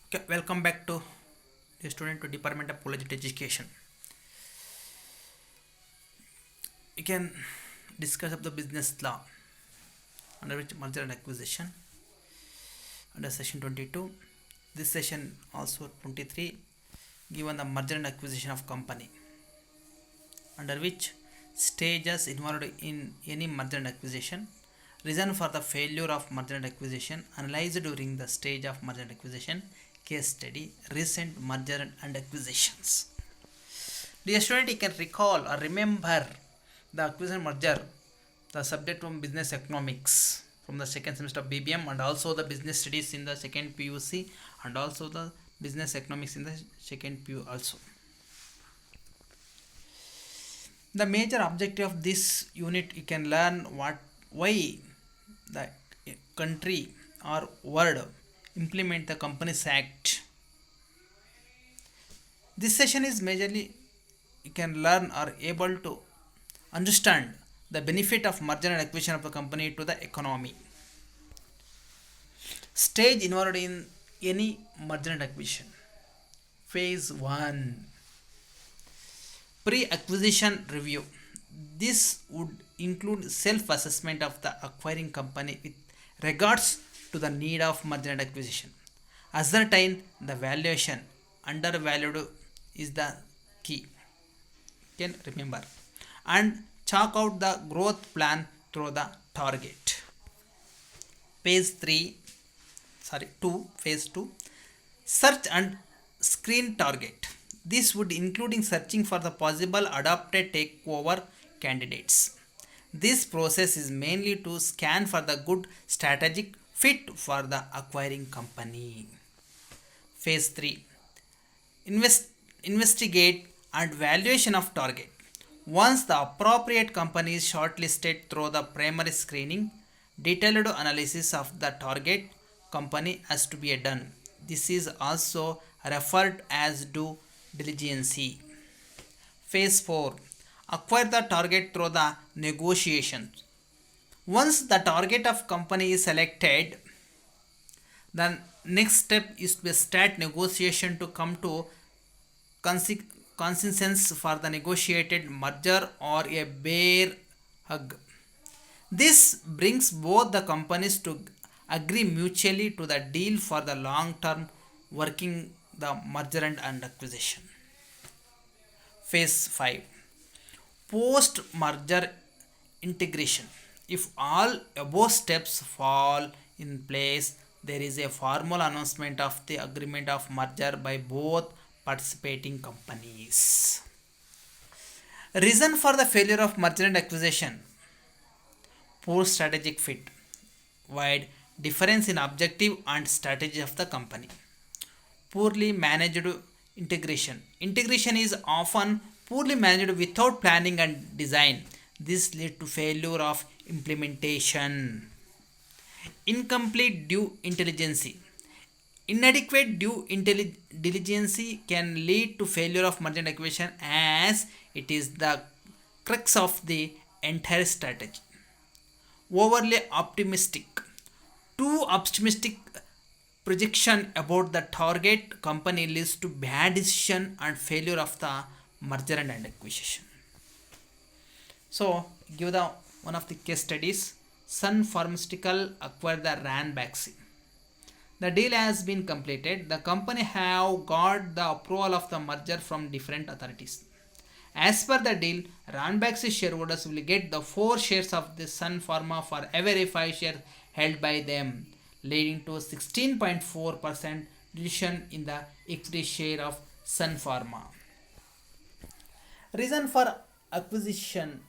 Okay, welcome back to the student to Department of College Education. We can discuss of the business law under which merger and acquisition under session 22. This session also 23 given the merger and acquisition of company under which stages involved in any merger and acquisition, reason for the failure of merger and acquisition analyzed during the stage of merger and acquisition, case study, recent merger and acquisitions. Dear student, you can recall or remember the acquisition merger, the subject from business economics from the second semester of BBM, and also the business studies in the second PUC, and also the business economics in the second PU also. The major objective of this unit, you can learn why the country or world implement the Companies Act. This session is majorly you can learn or able to understand the benefit of merger and acquisition of a company to the economy. Stage involved in any merger and acquisition. Phase 1, pre-acquisition review. This would include self-assessment of the acquiring company with regards to the need of merger and acquisition. Ascertain the valuation. Undervalued is the key. You can remember. And chalk out the growth plan through the target. Phase 2, phase 2, search and screen target. This would including searching for the possible adopted takeover candidates. This process is mainly to scan for the good strategic fit for the acquiring company. Phase 3, investigate and valuation of target. Once the appropriate company is shortlisted through the primary screening, detailed analysis of the target company has to be done. This is also referred as due diligence. Phase 4, acquire the target through the negotiations. Once the target of company is selected, the next step is to start negotiation to come to consensus for the negotiated merger or a bare hug. This brings both the companies to agree mutually to the deal for the long term working the merger and acquisition. Phase 5, post merger integration. If all above steps fall in place, there is a formal announcement of the agreement of merger by both participating companies. Reason for the failure of merger and acquisition: poor strategic fit, wide difference in objective and strategy of the company, poorly managed integration. Integration is often poorly managed without planning and design. This leads to failure of implementation. Incomplete due intelligence. Inadequate due diligence can lead to failure of merger and acquisition as it is the crux of the entire strategy. Overly optimistic. Too optimistic projection about the target company leads to bad decision and failure of the merger and acquisition. So, give the one of the case studies. Sun Pharmaceutical acquired the Ranbaxy. The deal has been completed. The company have got the approval of the merger from different authorities. As per the deal, Ranbaxy shareholders will get the 4 shares of the Sun Pharma for every 5 shares held by them, leading to 16.4% dilution in the equity share of Sun Pharma. Reason for acquisition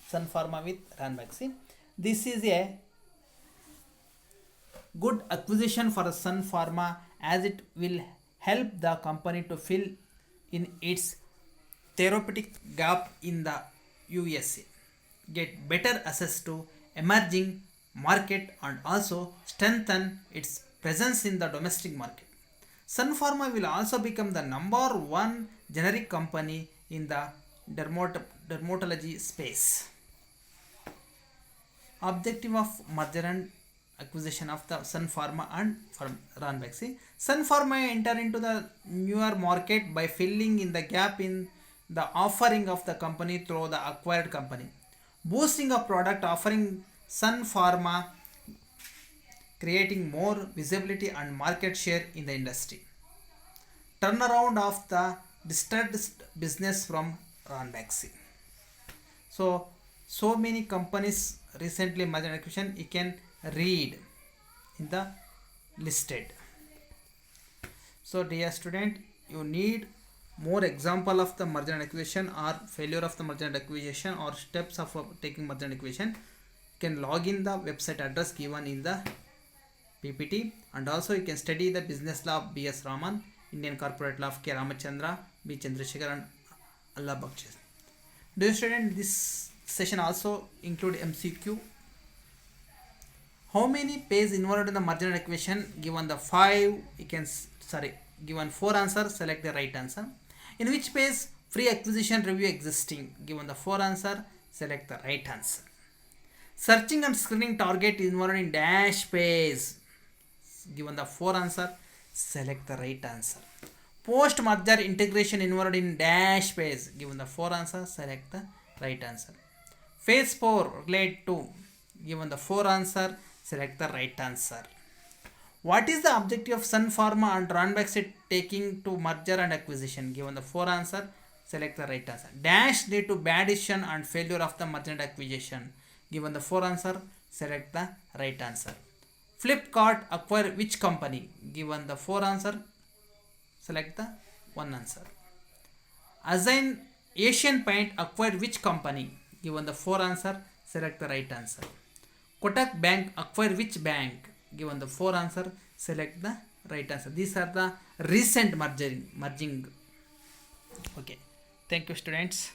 Sun Pharma with Ranbaxy. This is a good acquisition for Sun Pharma as it will help the company to fill in its therapeutic gap in the USA, get better access to emerging market and also strengthen its presence in the domestic market. Sun Pharma will also become the number 1 generic company in the dermatology space. Objective of merger and acquisition of the Sun Pharma and Ranbaxy. See, Sun Pharma enter into the newer market by filling in the gap in the offering of the company through the acquired company. Boosting a product offering, Sun Pharma creating more visibility and market share in the industry. Turnaround of the distressed business from Ranbaxy. So many companies recently merger and acquisition you can read in the listed. So dear student, you need more example of the merger and acquisition or failure of the merger and acquisition or steps of taking merger and acquisition. You can log in the website address given in the PPT, and also you can study the business law of B.S. Raman, Indian corporate law of K. Ramachandra, B. Chandrasekhar and Allah Bakshi. Dear student, this session also include MCQ. How many pages involved in the merger and acquisition? Given the given 4 answers, select the right answer. In which page free acquisition review existing? Given the 4 answer, select the right answer. Searching and screening target involved in dash page. Given the 4 answer, select the right answer. Post merger integration involved in dash page. Given the 4 answer, select the right answer. Phase 4 relate to. Given the 4 answer, select the right answer. What is the objective of Sun Pharma and Ranbaxy taking to merger and acquisition? Given the 4 answer, select the right answer. Dash lead to bad decision and failure of the merger and acquisition. Given the 4 answer, select the right answer. Flipkart acquire which company? Given the 4 answer, select the 1 answer. Assign Asian Paint acquire which company? Given the 4 answer, select the right answer. Kotak Bank acquire which bank? Given the 4 answer, select the right answer. These are the recent merging. Okay. Thank you, students.